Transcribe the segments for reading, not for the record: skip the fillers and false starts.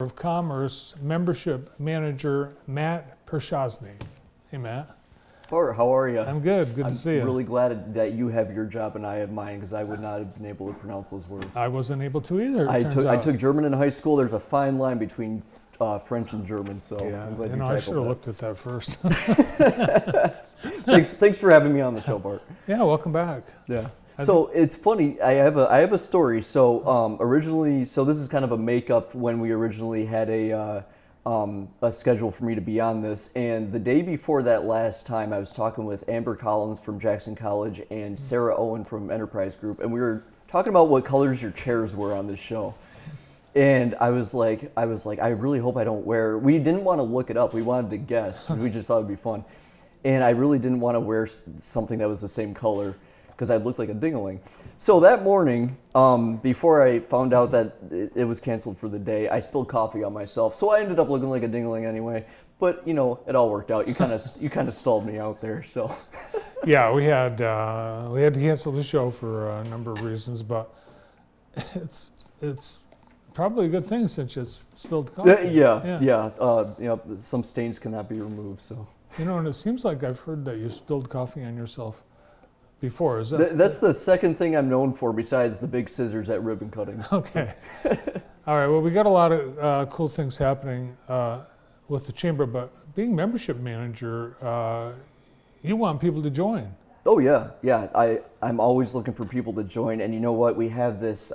of Commerce Membership Manager Matt Pershazny. Hey, Matt. Bart, how are you? I'm good. Good to see you. I'm really glad that you have your job and I have mine, because I would not have been able to pronounce those words. I wasn't able to either. I took German in high school. There's a fine line between French and German, so yeah, I'm glad you know, I should have looked at that first. Thanks for having me on the show, Bart. Yeah, welcome back. Yeah. So it's funny. I have a story. So originally, so this is kind of a makeup when we originally had a schedule for me to be on this. And the day before that last time, I was talking with Amber Collins from Jackson College and Sarah Owen from Enterprise Group, and we were talking about what colors your chairs were on this show. And I was like, I really hope I don't wear. We didn't want to look it up. We wanted to guess. We just thought it'd be fun. And I really didn't want to wear something that was the same color, because I looked like a ding-a-ling. So that morning, before I found out that it was canceled for the day, I spilled coffee on myself. So I ended up looking like a ding-a-ling anyway. But you know, it all worked out. You kind of stalled me out there. So yeah, we had to cancel the show for a number of reasons, but it's probably a good thing since you spilled coffee. Yeah. Some stains cannot be removed. So you know, and it seems like I've heard that you spilled coffee on yourself before. Is that that's the second thing I'm known for, besides the big scissors at ribbon cuttings. Okay. All right. Well, we got a lot of cool things happening with the chamber, but being membership manager, you want people to join. Oh yeah. I'm always looking for people to join, and you know what? We have this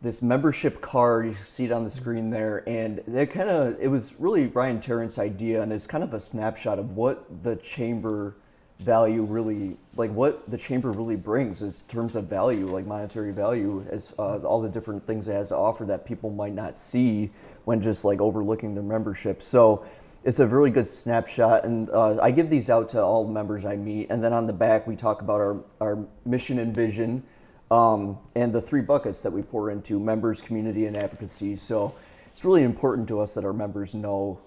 this membership card. You see it on the screen there, and it was really Brian Tarrant's idea, and it's kind of a snapshot of what the chamber value really, like what the chamber really brings in terms of value, like monetary value, as all the different things it has to offer that people might not see when just like overlooking their membership. So it's a really good snapshot, and I give these out to all members I meet, and then on the back we talk about our mission and vision, and the 3 buckets that we pour into: members, community, and advocacy. So it's really important to us that our members know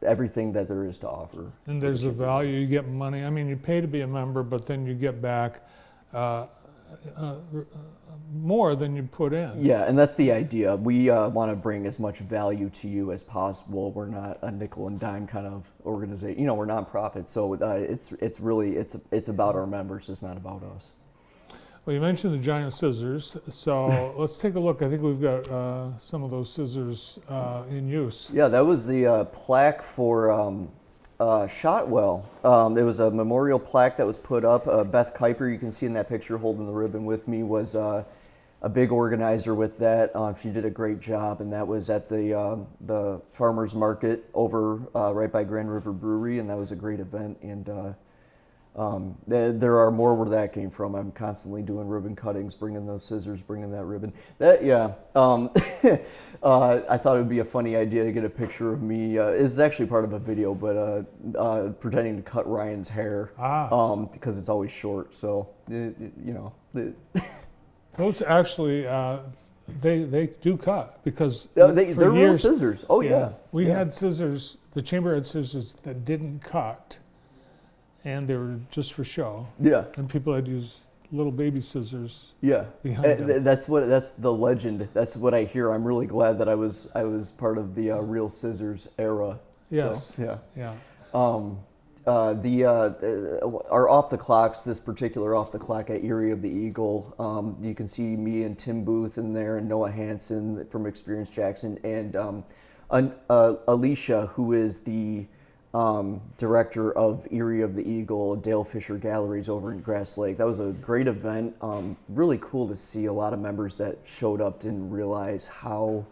everything that there is to offer. And there's a value. You get money. I mean, you pay to be a member, but then you get back more than you put in. Yeah, and that's the idea. We want to bring as much value to you as possible. We're not a nickel and dime kind of organization. You know, we're nonprofit, so it's really about our members. It's not about us. Well, you mentioned the giant scissors, so let's take a look. I think we've got some of those scissors in use. Yeah, that was the plaque for Shotwell. It was a memorial plaque that was put up. Beth Kuiper, you can see in that picture holding the ribbon with me, was a big organizer with that. She did a great job, and that was at the farmers market over right by Grand River Brewery, and that was a great event. And there are more where that came from. I'm constantly doing ribbon cuttings, bringing those scissors, bringing that ribbon. I thought it would be a funny idea to get a picture of me. It's actually part of a video, but pretending to cut Ryan's hair because it's always short. So those actually they do cut, because they're for real years, scissors. Oh yeah, we had scissors. The chamber had scissors that didn't cut, and they were just for show. Yeah. And people had to use little baby scissors. Yeah. Behind them. That's the legend. That's what I hear. I'm really glad that I was part of the real scissors era. Yes. So, yeah. Our off the clocks, this particular off the clock at Erie of the Eagle, you can see me and Tim Booth in there, and Noah Hansen from Experience Jackson, and Alicia, who is the director of Erie of the Eagle, Dale Fisher Galleries over in Grass Lake. That was a great event. Really cool to see a lot of members that showed up didn't realize it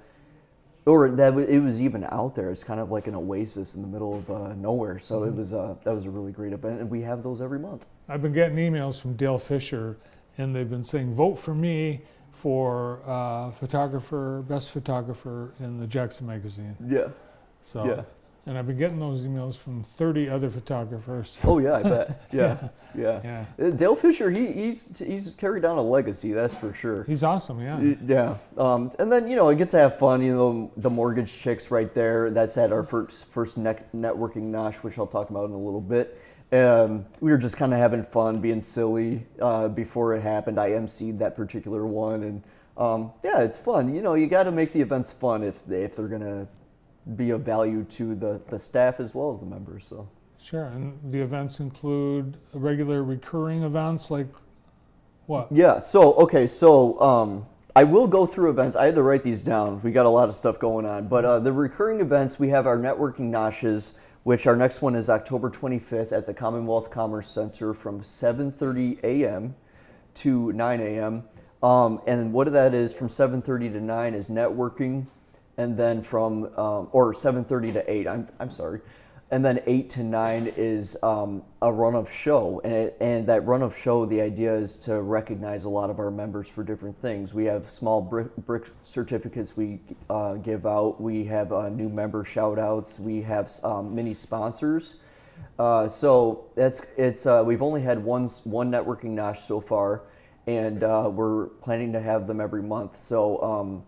was even out there. It's kind of like an oasis in the middle of nowhere. So that was a really great event, and we have those every month. I've been getting emails from Dale Fisher, and they've been saying, vote for me for best photographer in the Jackson magazine. Yeah. So. Yeah. And I've been getting those emails from 30 other photographers. Oh yeah, I bet. Yeah. Dale Fisher, he's carried down a legacy, that's for sure. He's awesome, yeah. Yeah. And then I get to have fun. The mortgage chicks right there. That's at our first networking nosh, which I'll talk about in a little bit. We were just kind of having fun, being silly. Before it happened, I emceed that particular one, and Yeah, it's fun. You know, you got to make the events fun if they're going to be of value to the staff as well as the members. So. Sure, and the events include regular recurring events like what? Yeah, so, okay, so I will go through events. I had to write these down. We got a lot of stuff going on. But the recurring events, we have our networking noshes, which our next one is October 25th at the Commonwealth Commerce Center from 7:30 a.m. to 9 a.m. And what that is from 7:30 to 9 is networking, and then from, or 7:30 to 8, I'm sorry. And then 8 to 9 is a run of show. And that run of show, the idea is to recognize a lot of our members for different things. We have small brick certificates we give out. We have new member shout outs. We have mini sponsors. So we've only had one networking nosh so far, and we're planning to have them every month. So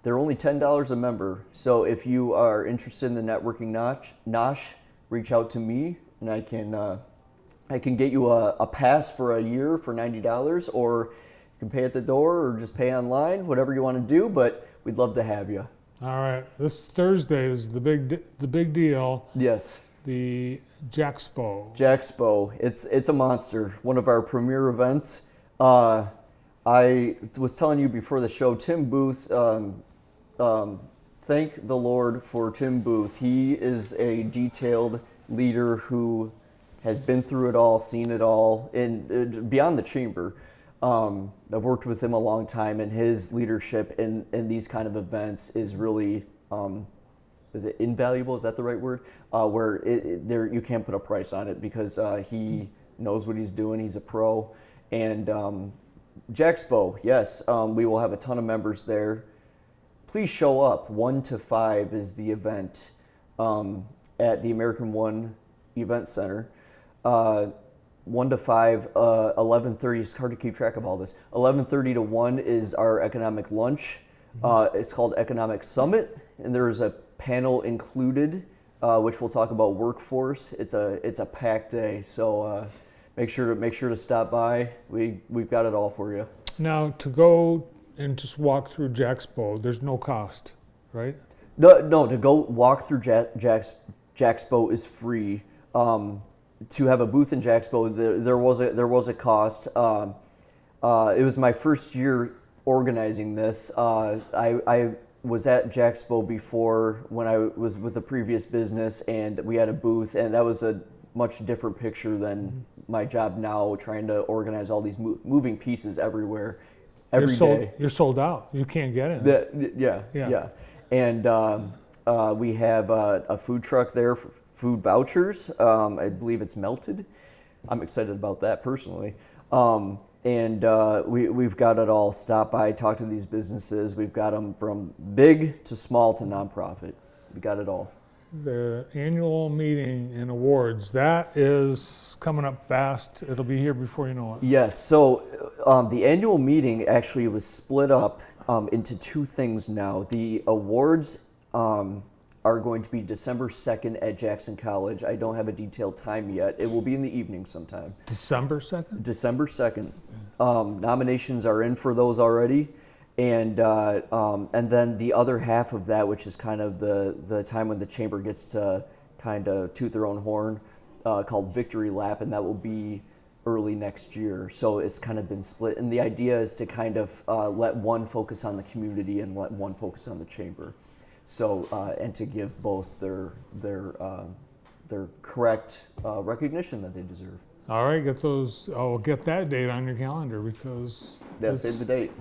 they're only $10 a member. So if you are interested in the networking nosh, reach out to me, and I can get you a pass for a year for $90, or you can pay at the door or just pay online, whatever you want to do. But we'd love to have you. All right, this Thursday is the big deal. Yes. The JAXPO. JAXPO. It's a monster. One of our premier events. I was telling you before the show, Tim Booth. Thank the Lord for Tim Booth. He is a detailed leader who has been through it all, seen it all, and beyond the chamber. I've worked with him a long time, and his leadership in these kind of events is really, is it invaluable? Is that the right word? Where you can't put a price on it, because he knows what he's doing. He's a pro. And JAXPO, yes, we will have a ton of members there. Please show up. 1 to 5 is the event at the American One Event Center. 1 to 5, 11:30, it's hard to keep track of all this. 11:30 to 1 is our economic lunch. It's called Economic Summit, and there is a panel included, which will talk about workforce. It's a packed day, so make sure to stop by. We've got it all for you. Now, to go and just walk through JAXPO, there's no cost, right? No, to go walk through JAXPO is free. To have a booth in JAXPO, there was a cost. It was my first year organizing this. I was at JAXPO before when I was with a previous business, and we had a booth, and that was a much different picture than my job now, trying to organize all these moving pieces everywhere. You're sold out. You can't get in. Yeah. And we have a food truck there for food vouchers. I believe it's Melted. I'm excited about that personally. And we've got it all. Stop by, talk to these businesses. We've got them from big to small to nonprofit. We got it all. The annual meeting and awards, that is coming up fast. It'll be here before you know it. Yes, so the annual meeting actually was split up into two things now. The awards are going to be December 2nd at Jackson College. I don't have a detailed time yet. It will be in the evening sometime. December 2nd? December 2nd. Nominations are in for those already. And then the other half of that, which is kind of the time when the chamber gets to kind of toot their own horn, called Victory Lap, and that will be early next year. So it's kind of been split. And the idea is to kind of let one focus on the community and let one focus on the chamber. So and to give both their correct recognition that they deserve. All right, get those. Oh, get that date on your calendar, because save the date.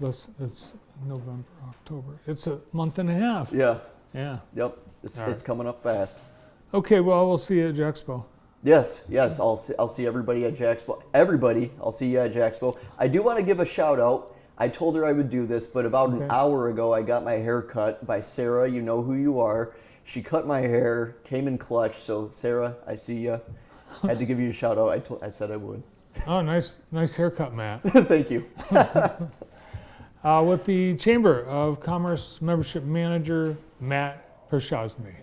It's November, October. It's a month and a half. Yeah. Yeah. Yep. It's coming up fast. Okay. Well, we'll see you at JAXPO. Yes. I'll see everybody at JAXPO. Everybody, I'll see you at JAXPO. I do want to give a shout out. I told her I would do this, but about an hour ago, I got my hair cut by Sarah. You know who you are. She cut my hair, came in clutch. So Sarah, I see you. I had to give you a shout out. I said I would. Oh, nice haircut, Matt. Thank you. With the Chamber of Commerce Membership Manager, Matt Pershazny.